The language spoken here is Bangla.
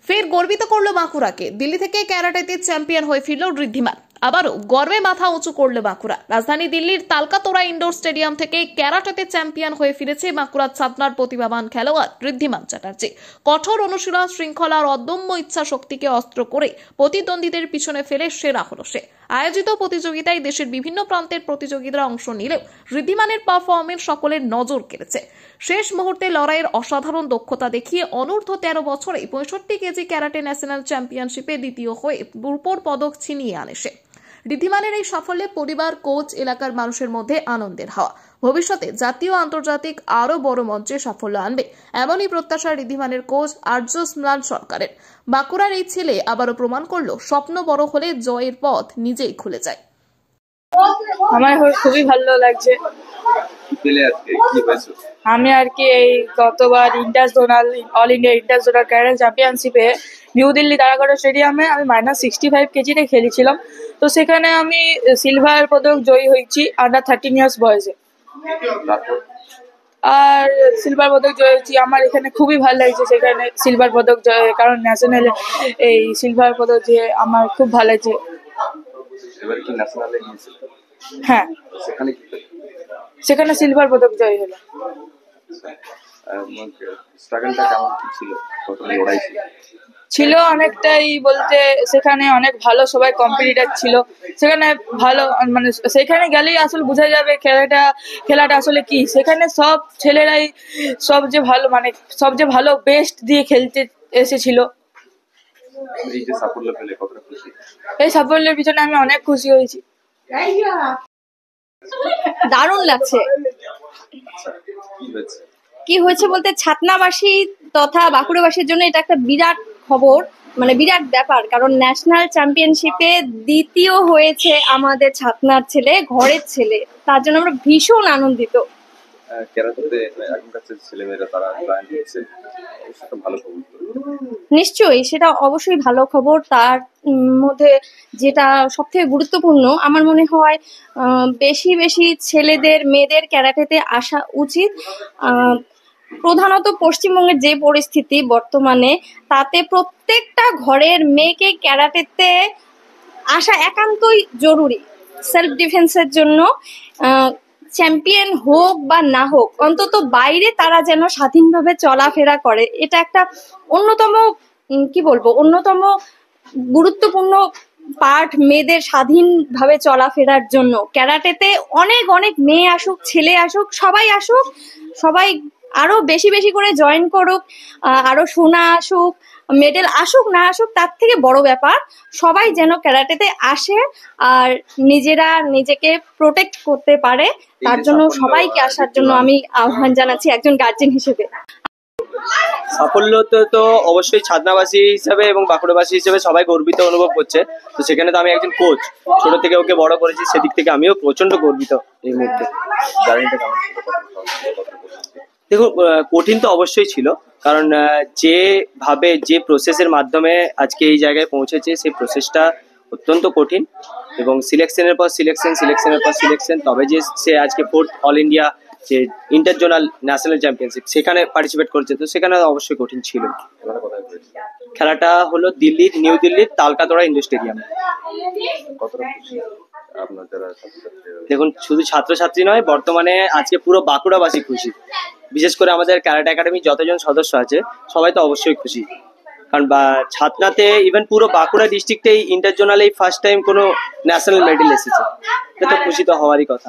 ফের গর্বিত করলো বাঁকুড়াকে। দিল্লি থেকে ক্যারাটেতে চ্যাম্পিয়ন হয়ে ফিরল ঋদ্ধিমান। আবারও গর্বে মাথা উঁচু করলো বাঁকুড়া। রাজধানী দিল্লির তালকাতোরা ইনডোর স্টেডিয়াম থেকে ক্যারাটেতে চ্যাম্পিয়ন হয়ে ফিরেছে বাঁকুড়ার ছাতনার প্রতিভাবান খেলোয়াড় ঋদ্ধিমান চ্যাটার্জি। কঠোর অনুশীলন, শৃঙ্খলা আর অদম্য ইচ্ছা শক্তিকে অস্ত্র করে প্রতিদ্বন্দ্বীদের পিছনে ফেলে সেরা হলো সে। আয়োজিত প্রতিযোগিতায় দেশের বিভিন্ন প্রান্তের প্রতিযোগীরা অংশ নিলেও ঋদ্ধিমানের পারফরমেন্স সকলের নজর কেড়েছে। শেষ মুহূর্তে লড়াইয়ের অসাধারণ দক্ষতা দেখিয়ে অনূর্ধ্ব 13 বছরে 65 কেজি ক্যারাটে ন্যাশনাল চ্যাম্পিয়নশিপে দ্বিতীয় হয়ে রূপোর পদক ছিনিয়ে আনে সে। ঋদ্ধিমানের এই সাফল্যে পরিবার, কোচ, এলাকার মানুষের মধ্যে আনন্দের হাওয়া। ভবিষ্যতে জাতীয় আন্তর্জাতিক আরো বড় মঞ্চে সাফল্য আনবে এমনই প্রত্যাশা ঋদ্ধিমানের কোচ আর্য স্ম্লান সরকারের। বাঁকুড়ার এই ছেলে আবারও প্রমাণ করলো স্বপ্ন বড় হলে জয়ের পথ নিজেই খুলে যায়। আমার খুবই ভালো লাগছে। আমি আর কি এই গতবার interzonal all India interzonal karate চ্যাম্পিয়নশিপে নিউ দিল্লি তারাগড় স্টেডিয়ামে আমি -65 কেজিতে খেলেছিলাম। তো সেখানে আমি সিলভার পদক জয়ী হয়েছি আন্ডার 13 ইয়ার্স বয়সে। আর সিলভার পদক জয় হয়েছি। আমার এখানে খুবই ভালো লাগছে সেখানে সিলভার পদক জয়, কারণ ন্যাশনাল এই সিলভার পদক যে আমার খুব ভালো লাগছে। হ্যাঁ, সেখানে সিলভার পদক জয় হলো। ছিল অনেকটাই, বলতে সেখানে অনেক ভালো সবাই কম্পিটিটর ছিল। সেখানে ভালো মানে সেখানে গেলেই আসলে বোঝা যাবে খেলাটা আসলে কি। সেখানে সব ছেলেরাই সবচেয়ে ভালো বেস্ট দিয়ে খেলতে এসেছিল। এই সাফল্যের পিছনে আমি অনেক খুশি হয়েছি। দারুণ লাগছে। কি হয়েছে বলতে ছাতনাবাসী তথা বাঁকুড়াবাসীর জন্য এটা একটা বিরাট খবর, মানে বিরাট ব্যাপার। কারণ ন্যাশনাল চ্যাম্পিয়নশিপে দ্বিতীয় হয়েছে আমাদের ছাতনার ছেলে, ঘরের ছেলে। তার জন্য আমরা ভীষণ আনন্দিত। নিশ্চয়ই, সেটা অবশ্যই ভালো খবর। তার মধ্যে যেটা সব থেকে গুরুত্বপূর্ণ আমার মনে হয়, বেশি বেশি ছেলেদের, মেয়েদের ক্যারাটেতে আসা উচিত। প্রধানত পশ্চিমবঙ্গের যে পরিস্থিতি বর্তমানে, তাতে প্রত্যেকটা ঘরের মেয়েকে ক্যারাটেতে আসা একান্তই জরুরি। সেলফ ডিফেন্সের জন্য চ্যাম্পিয়ন হোক বা না হোক, অন্তত বাইরে তারা যেন স্বাধীনভাবে চলাফেরা করে। এটা একটা অন্যতম অন্যতম গুরুত্বপূর্ণ পার্ট মেয়েদের স্বাধীনভাবে চলাফেরার জন্য। ক্যারাটেতে অনেক অনেক মেয়ে আসুক, ছেলে আসুক, সবাই আসুক, সবাই আরো বেশি বেশি করে জয়েন করুক। আরো সোনা আসুক, মেডেল আসুক না আসুক, তার থেকে বড় ব্যাপার সবাই যেন ক্যারাটেতে আসে আর নিজেরা নিজেকে প্রোটেক্ট করতে পারে। তার জন্য সবাইকে আসার জন্য আমি আহ্বান জানাচ্ছি একজন গার্জেন হিসেবে। সাফল্য তো অবশ্যই ছাতনাবাসী হিসেবে এবং বাঁকুড়াবাসী হিসেবে সবাই গর্বিত অনুভব করছে। তো সেখানে তো আমি একজন কোচ, ছোট থেকে ওকে বড় করেছি, সেদিক থেকে আমিও প্রচন্ড গর্বিত এই মুহূর্তে। দেখুন, কঠিন তো অবশ্যই ছিল, কারণ যে প্রসেসের মাধ্যমে আজকে এই জায়গায় পৌঁছেছে, সেই প্রসেসটা অত্যন্ত কঠিন। এবং সিলেকশনের পর সিলেকশন, তবে যে সে আজকে 4th অল ইন্ডিয়া যে ইন্টারজোনাল ন্যাশনাল চ্যাম্পিয়নশিপ সেখানে পার্টিসিপেট করছে। তো সেখানে অবশ্যই কঠিন ছিল। খেলাটা হলো নিউ দিল্লির তালকাতোরা ইনডোর স্টেডিয়ামে। দেখুন, শুধু ছাত্রছাত্রী নয়, বর্তমানে আজকে পুরো বাঁকুড়াবাসী খুশি। বিশেষ করে আমাদের ক্যারাটে একাডেমি যতজন সদস্য আছে সবাই তো অবশ্যই খুশি, কারণ ছাতনাতে ইভেন পুরো বাঁকুড়া ডিস্ট্রিক্টে ইন্টারজোনাল এই ফার্স্ট টাইম কোনো ন্যাশনাল মেডেল এসেছে। এটা তো খুশি তো হওয়ারই কথা।